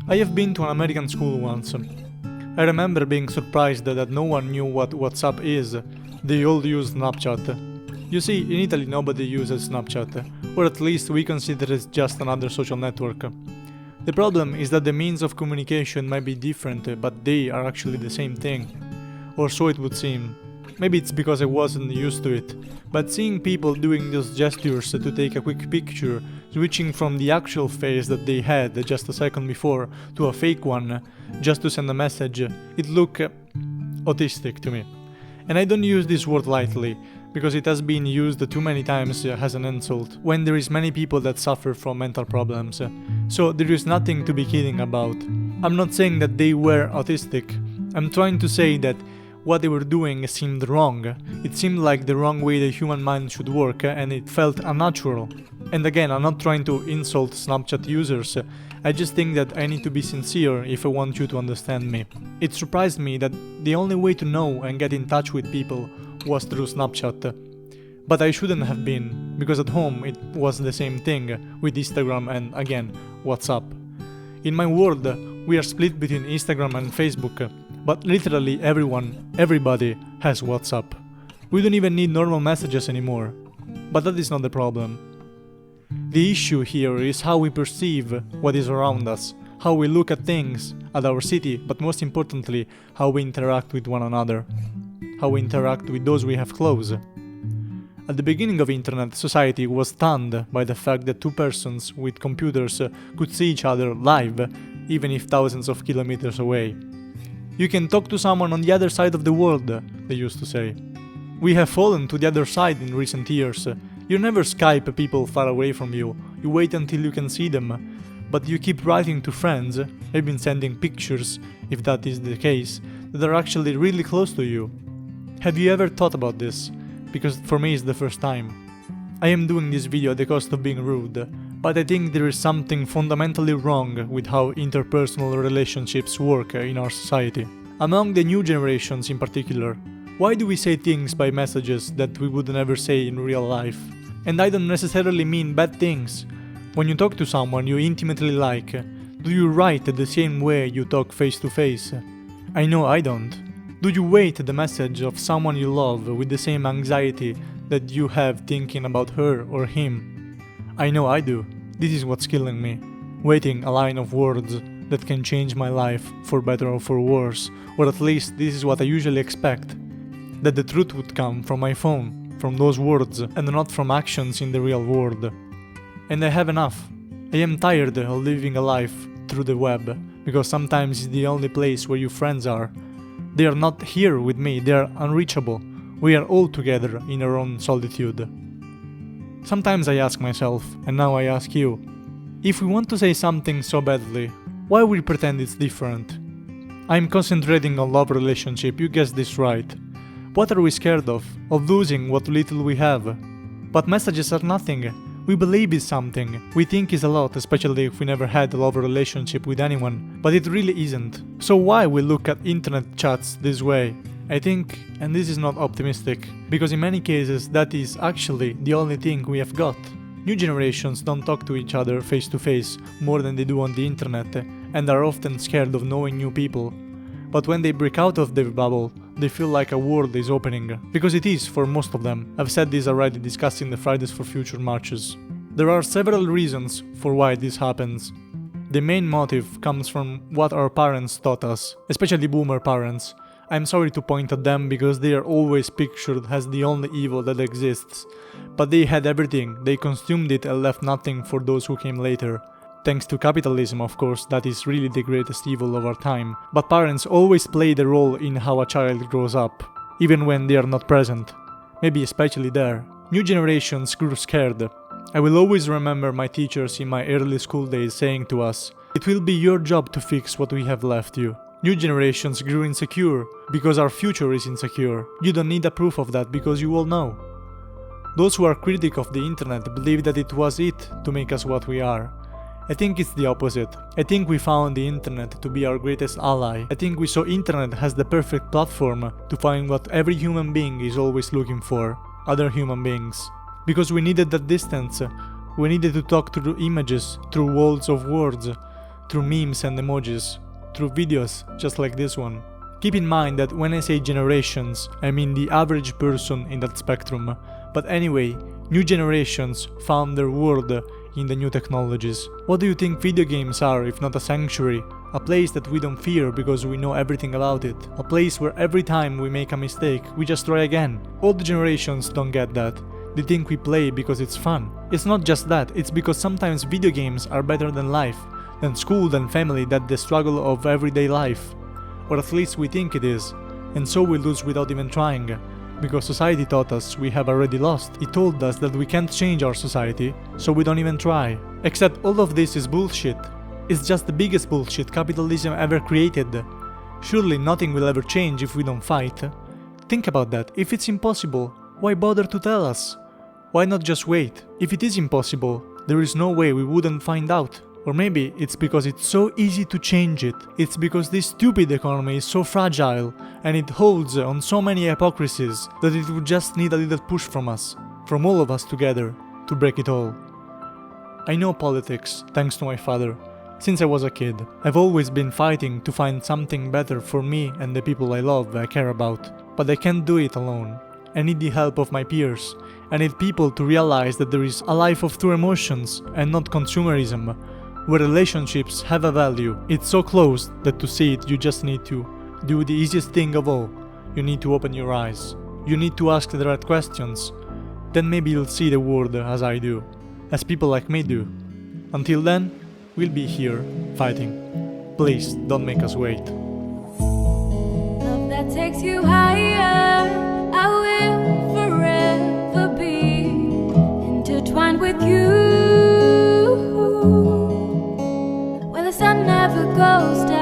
I have been to an American school once. I remember being surprised that no one knew what WhatsApp is. They all use Snapchat. You see, in Italy nobody uses Snapchat, or at least we consider it just another social network. The problem is that the means of communication might be different, but they are actually the same thing. Or so it would seem. Maybe it's because I wasn't used to it, but seeing people doing those gestures to take a quick picture, switching from the actual face that they had just a second before to a fake one, just to send a message, it looked autistic to me. And I don't use this word lightly, because it has been used too many times as an insult, when there is many people that suffer from mental problems. So there is nothing to be kidding about. I'm not saying that they were autistic. I'm trying to say that what they were doing seemed wrong. It seemed like the wrong way the human mind should work, and it felt unnatural. And again, I'm not trying to insult Snapchat users. I just think that I need to be sincere if I want you to understand me. It surprised me that the only way to know and get in touch with people was through Snapchat. But I shouldn't have been, because at home it was the same thing with Instagram and, again, WhatsApp. In my world, we are split between Instagram and Facebook, but literally everybody has WhatsApp. We don't even need normal messages anymore. But that is not the problem. The issue here is how we perceive what is around us, how we look at things, at our city, but most importantly, how we interact with one another, how we interact with those we have close. At the beginning of internet, society was stunned by the fact that two persons with computers could see each other live, even if thousands of kilometers away. You can talk to someone on the other side of the world, they used to say. We have fallen to the other side in recent years. You never Skype people far away from you, you wait until you can see them. But you keep writing to friends, even sending pictures, if that is the case, that are actually really close to you. Have you ever thought about this? Because for me it's the first time. I am doing this video at the cost of being rude, but I think there is something fundamentally wrong with how interpersonal relationships work in our society. Among the new generations in particular, why do we say things by messages that we would never say in real life? And I don't necessarily mean bad things. When you talk to someone you intimately like, do you write the same way you talk face to face? I know I don't. Do you wait the message of someone you love with the same anxiety that you have thinking about her or him? I know I do. This is what's killing me. Waiting a line of words that can change my life for better or for worse, or at least this is what I usually expect. That the truth would come from my phone, from those words, and not from actions in the real world. And I have enough. I am tired of living a life through the web, because sometimes it's the only place where your friends are. They are not here with me, they are unreachable. We are all together in our own solitude. Sometimes I ask myself, and now I ask you, if we want to say something so badly, why we pretend it's different? I'm concentrating on love relationship, you guessed this right. What are we scared of? Of losing what little we have? But messages are nothing. We believe it's something. We think it's a lot, especially if we never had a love relationship with anyone. But it really isn't. So why we look at internet chats this way? I think, and this is not optimistic, because in many cases that is actually the only thing we have got. New generations don't talk to each other face to face more than they do on the internet, and are often scared of knowing new people. But when they break out of their bubble, they feel like a world is opening, because it is for most of them. I've said this already discussing the Fridays for Future marches. There are several reasons for why this happens. The main motive comes from what our parents taught us, especially boomer parents. I'm sorry to point at them because they are always pictured as the only evil that exists. But they had everything, they consumed it and left nothing for those who came later. Thanks to capitalism, of course, that is really the greatest evil of our time. But parents always play the role in how a child grows up, even when they are not present. Maybe especially there. New generations grew scared. I will always remember my teachers in my early school days saying to us, "It will be your job to fix what we have left you." New generations grew insecure, because our future is insecure. You don't need a proof of that because you all know. Those who are critical of the internet believe that it was it to make us what we are. I think it's the opposite. I think we found the internet to be our greatest ally. I think we saw internet as the perfect platform to find what every human being is always looking for, other human beings. Because we needed that distance, we needed to talk through images, through walls of words. through memes and emojis, through videos just like this one. Keep in mind that when I say generations, I mean the average person in that spectrum. But anyway, new generations found their world in the new technologies. What do you think video games are if not a sanctuary? A place that we don't fear because we know everything about it. A place where every time we make a mistake, we just try again. Old generations don't get that. They think we play because it's fun. It's not just that, it's because sometimes video games are better than life, than school, than family, than the struggle of everyday life. Or at least we think it is. And so we lose without even trying. Because society taught us we have already lost. It told us that we can't change our society, so we don't even try. Except all of this is bullshit. It's just the biggest bullshit capitalism ever created. Surely nothing will ever change if we don't fight. Think about that. If it's impossible, why bother to tell us? Why not just wait? If it is impossible, there is no way we wouldn't find out. Or maybe it's because it's so easy to change it. It's because this stupid economy is so fragile and it holds on so many hypocrisies that it would just need a little push from us, from all of us together, to break it all. I know politics, thanks to my father. Since I was a kid, I've always been fighting to find something better for me and the people I love, I care about. But I can't do it alone. I need the help of my peers. I need people to realize that there is a life of true emotions and not consumerism, where relationships have a value. It's so close that to see it you just need to do the easiest thing of all. You need to open your eyes. You need to ask the right questions. Then maybe you'll see the world as I do, as people like me do. Until then, we'll be here, fighting. Please, don't make us wait. Love that takes you higher, I will forever be intertwined with you. Where the sun never goes down.